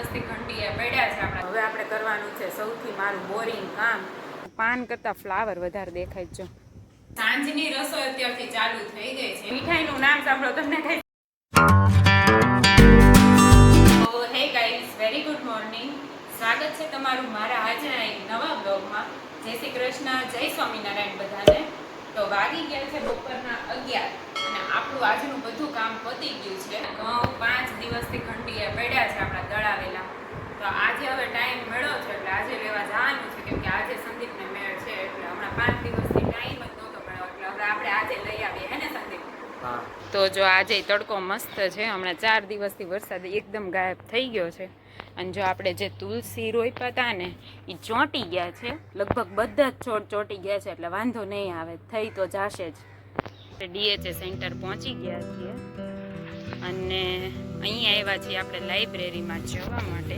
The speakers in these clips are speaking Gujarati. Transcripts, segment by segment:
દિવસથી ઘંટીએ પડ્યા છે આપણા. હવે આપણે કરવાનું છે સૌથી મારું બોરિંગ કામ. પાન કરતા ફ્લાવર વધારે દેખાય છે. સાંજની રસોઈ અત્યારથી ચાલુ થઈ ગઈ છે. મીઠાઈનું નામ સાંભળો તમને કઈ. Hey guys, very good morning. સ્વાગત છે તમારું મારા આજના એક નવા બ્લોગમાં. જય શ્રી કૃષ્ણ, જય સ્વામિનારાયણ બધાને. તો વાગી ગયા છે બપોરના 11 અને આપણું આજનું બધું કામ પતી ગયું છે. ઘઉં 5 દિવસથી ઘંટીએ પડ્યા છે આપણા દળાવેલા. તો આજે હવે ટાઈમ મળ્યો છે એટલે આજે લેવા જવાનું છે, કેમ કે આજે સંદીપને મેળ છે એટલે હમણાં 5 દિવસથી ટાઈમ જ નહોતો મળ્યો એટલે હવે આપણે આજે લઈ આવીએ. હે ને સંદીપ? તો જો આજે તડકો મસ્ત છે. હમણાં 4 દિવસથી વરસાદ એકદમ ગાયબ થઈ ગયો છે. અને જો આપણે જે તુલસી રોપ્યા હતા ને એ ચોંટી ગયા છે. લગભગ બધા જ છોડ ચોંટી ગયા છે એટલે વાંધો નહીં આવે, થઈ તો જશે જ. DHA સેન્ટર પહોંચી ગયા છીએ અને અહીંયા આવ્યા છીએ આપણે લાઇબ્રેરીમાં જવા માટે.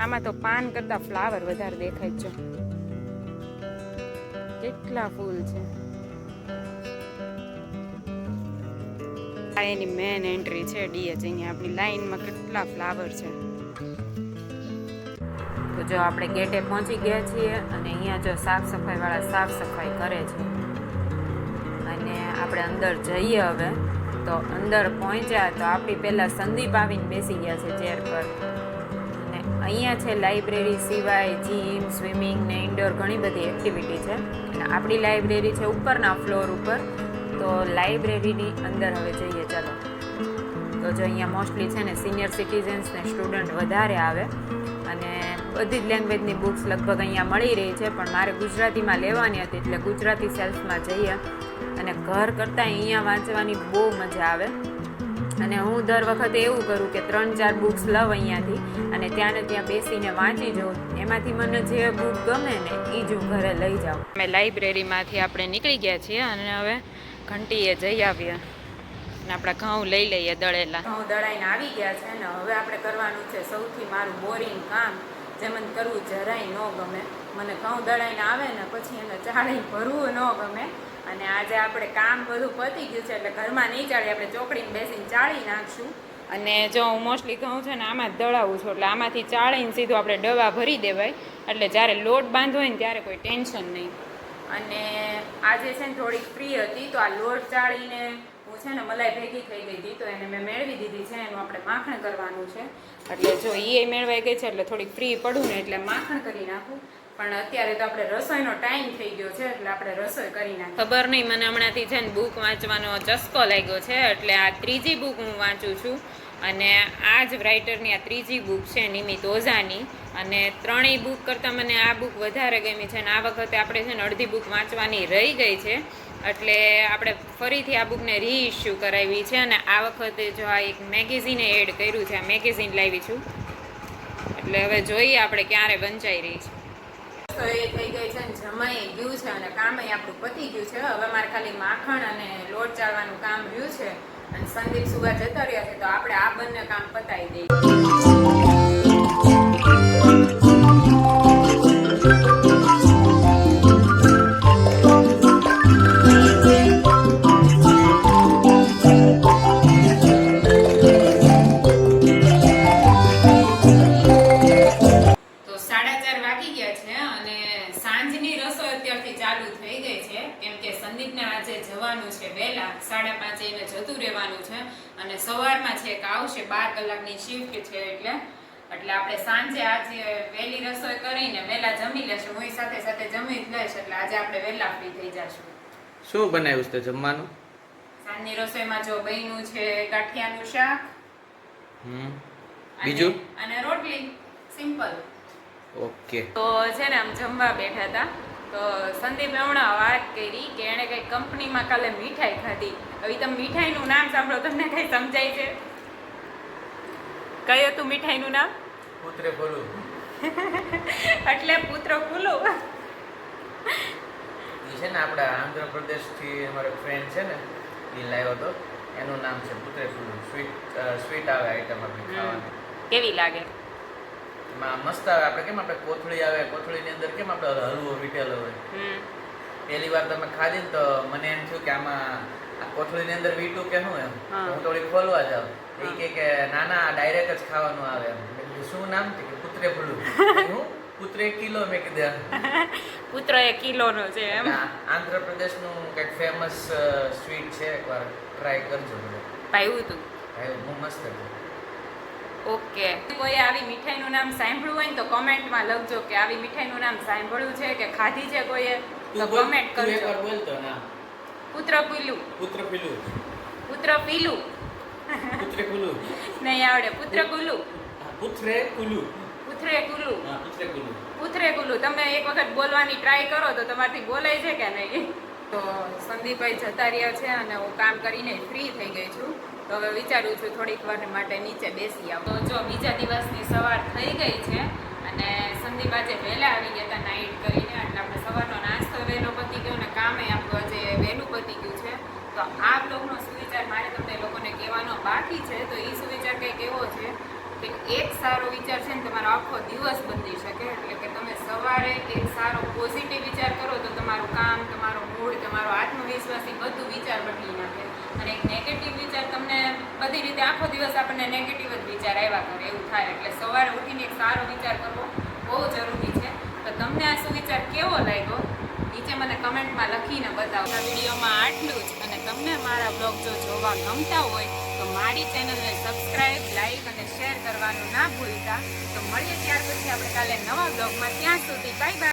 આમાં તો પાન કરતા ફ્લાવર વધારે દેખાય છે. કેટલા ફૂલ છે. આ એની મેન એન્ટ્રી છે DH. અહીંયા આપણી લાઈનમાં કેટલા ફ્લાવર છે. તો જો આપણે ગેટે પહોંચી ગયા છીએ અને અહીંયા જો સાફ સફાઈ વાળા સાફ સફાઈ કરે છે અને આપણે અંદર જઈએ. હવે તો અંદર પહોંચ્યા તો આપણી પહેલાં સંદીપ આવીને બેસી ગયા છે ચેર પર. અને અહીંયા છે લાઇબ્રેરી સિવાય જીમ, સ્વિમિંગ ને ઇન્ડોર ઘણી બધી એક્ટિવિટી છે. અને આપણી લાઇબ્રેરી છે ઉપરના ફ્લોર ઉપર. તો લાઇબ્રેરીની અંદર હવે જઈએ ચાલો. તો જો અહીંયા મોસ્ટલી છે ને સિનિયર સિટીઝન્સ ને સ્ટુડન્ટ વધારે આવે અને બધી જ લેંગ્વેજની બુક્સ લગભગ અહીંયા મળી રહી છે. પણ મારે ગુજરાતીમાં લેવાની હતી એટલે ગુજરાતી સેલ્ફમાં જઈએ અને ઘર કરતાં અહીંયા વાંચવાની બહુ મજા આવે. અને હું દર વખતે એવું કરું કે 3-4 બુક્સ લઉં અહીંયાથી અને ત્યાં બેસીને વાંચી જાઉં. એમાંથી મને જે બુક ગમે ને એ જ હું ઘરે લઈ જાઉં. અમે લાઇબ્રેરીમાંથી આપણે નીકળી ગયા છીએ અને હવે ઘંટીએ જઈ આવીએ અને આપણા ઘઉં લઈ લઈએ દળેલા. ઘઉં દળાઈને આવી ગયા છે ને હવે આપણે કરવાનું છે સૌથી મારું બોરિંગ કામ, જે મને કરવું જરાય ન ગમે. મને ઘઉં દળાઈને આવે ને પછી એને ચાળીને ભરવું ન ગમે. અને આજે આપણે કામ બધું પતી ગયું છે એટલે ઘરમાં નહીં ચાળીએ, આપણે ચોકડીને બેસીને ચાળી નાખશું. અને જો હું મોસ્ટલી ઘઉં છે ને આમાં જ દળાવું છું એટલે આમાંથી ચાળીને સીધું આપણે ડવા ભરી દેવાય એટલે જ્યારે લોટ બાંધવો હોય ને ત્યારે કોઈ ટેન્શન નહીં. અને આજે છે ને થોડીક ફ્રી હતી તો આ લોટ ચાળીને હું છે ને મલાઈ ભેગી થઈ ગઈ હતી તો એને મેં મેળવી દીધી છે. એનું આપણે માખણ કરવાનું છે એટલે જો એ મેળવાઈ ગઈ છે એટલે થોડીક ફ્રી પડું ને એટલે માખણ કરી નાખું. પણ અત્યારે તો આપણે રસોઈનો ટાઈમ થઈ ગયો છે એટલે આપણે રસોઈ કરી નાખીએ. ખબર નહીં, મને હમણાંથી છે ને બુક વાંચવાનો ચસ્કો લાગ્યો છે એટલે આ 3જી બુક હું વાંચું છું. અને આ જ રાઇટરની આ 3જી બુક છે નિમિત ઓઝાની. અને 3ય બુક કરતાં મને આ બુક વધારે ગમી છે. અને આ વખતે આપણે છે ને અડધી બુક વાંચવાની રહી ગઈ છે એટલે આપણે ફરીથી આ બુકને રીઇશ્યુ કરાવી છે. અને આ વખતે જો આ એક મેગેઝિને એડ કર્યું છે, આ મેગેઝિન લાવી છું એટલે હવે જોઈએ આપણે ક્યારે વંચાઈ રહી છે. તો એ થઈ ગઈ છે ને જમાઈ ગયું છે અને કામય આપણું પતી ગયું છે. હવે મારે ખાલી માખણ અને લોટ ચાળવાનું કામ રહ્યું છે અને સંદીપ સુવા જતા રહ્યા છે તો આપણે આ બંને કામ પતાવી દઈએ. જવાનું છે વહેલા 5:30 એને જતું રહેવાનું છે અને સવારમાં છે એક આવશે 12 કલાકની શિફ્ટ છે એટલે આપણે સાંજે આજે વહેલી રસોઈ કરીને વહેલા જમી લેશું. હું સાથે સાથે જમી જ લઈશ એટલે આજે આપણે વહેલા ફ્રી થઈ જશું. શું બનાવ્યું છે જમવાનું? સાંજની રસોઈમાં જો બન્યું છે ગાંઠિયાનું શાક, બીજું અને રોટલી સિમ્પલ. ઓકે. તો છે ને આમ જમવા બેઠા હતા તો સંદીપે હમણાં વાત કરી કે એણે કઈ કંપનીમાં કાલે મીઠાઈ ખાધી. હવે તમે મીઠાઈનું નામ સાંભળો તમને કઈ સમજાય છે? કયું હતું મીઠાઈનું નામ? પુત્ર ફૂલું. એટલે પુત્ર ફૂલું એ છે ને આપણા આંધ્રપ્રદેશથી અમારો ફ્રેન્ડ છે ને એ લાવ્યો હતો. એનું નામ છે પુત્ર ફૂલું. સ્વીટ આવે આઈટમ આપણી ખાવાની. કેવી લાગે? મસ્ત આવે. આપણે કેમ આપણે કોથળી આવે, કોથળીની અંદર કેમ આપણે હલવો વીટેલો હોય. પહેલી વાર તમે ખાધી ને તો મને એમ થયું કે આમાં આ કોથળીની અંદર વીટું કે શું એમ હા. તો હું થોડીક ખોલવા જાઉં એ કે ના ના ડાયરેક્ટ જ ખાવાનું આવે એમ મેં કીધું શું નામ છે કે પુત્રે ફૂલું હું પુત્રે કિલો મેં કીધું પુત્ર 1 કિલોનો છે એમ. આંધ્રપ્રદેશનું કંઈક ફેમસ સ્વીટ છે એકવાર ટ્રાય કરજો બધા પાયું તું. બહુ મસ્ત હતું ઓકે, કોઈ આવી મીઠાઈનું નામ સાંભળ્યું હોય ને તો કોમેન્ટમાં લખજો કે આવી મીઠાઈનું નામ સાંભળ્યું છે કે ખાધી છે કોઈએ, તો કોમેન્ટ તું કરજો. એકવાર બોલતો ના પુત્ર પીલું, પુત્ર પીલું પુત્ર પીલું પુત્રે કુલું નહીં આવડે. પુત્ર કુલું, પુત્રે કુલું પુત્રે કુલું, હા પુત્રે કુલું પુત્રે કુલું. તમે એક વખત બોલવાની ટ્રાય કરો તો તમારથી બોલાય છે કે નહીં. તો સંદીપભાઈ જતા રહ્યા છે અને હું કામ કરીને ફ્રી થઈ ગઈ છું. તો હવે વિચારું છું થોડીક વાર માટે નીચે બેસી આવું. તો જો બીજા દિવસની સવાર થઈ ગઈ છે અને સંદીપ આજે વહેલા આવી ગયા હતા નાઇટ કરીને, એટલે આપણે સવારનો નાસ્તો વહેલો પતી ગયો અને કામે આપણું આજે વહેલું પતી ગયું છે. તો આ બ્લોગનો સુવિચાર મારે તમને લોકોને કહેવાનો બાકી છે. તો એ સુવિચાર કંઈક એવો છે કે એક સારો વિચાર છે ને તમારો આખો દિવસ બદલી શકે. એટલે કે તમે સવારે એક સારો પોઝિટિવ વિચાર કરો તો તમારું કામ, તમારો મૂડ, તમારો આત્મવિશ્વાસી બધું વિચાર બદલી નાખે. અને એક નેગેટિવ વિચાર તમને બધી રીતે આખો દિવસ આપણને નેગેટિવ જ વિચાર આવ્યા કરે એવું થાય. એટલે સવારે ઉઠીને એક સારો વિચાર કરવો બહુ જરૂરી છે. તો તમને આ સુવિચાર કેવો લાગ્યો નીચે મને કમેન્ટમાં લખીને બતાવો. આ વિડીયોમાં આટલું જ. અને તમને મારા બ્લોગ જો જોવા ગમતા હોય તો મારી ચેનલને સબસ્ક્રાઇબ, લાઈક અને શેર કરવાનું ના ભૂલતા. તો મળીએ ત્યાર પછી આપણે કાલે નવા બ્લોગમાં. ત્યાં સુધી બાય બાય.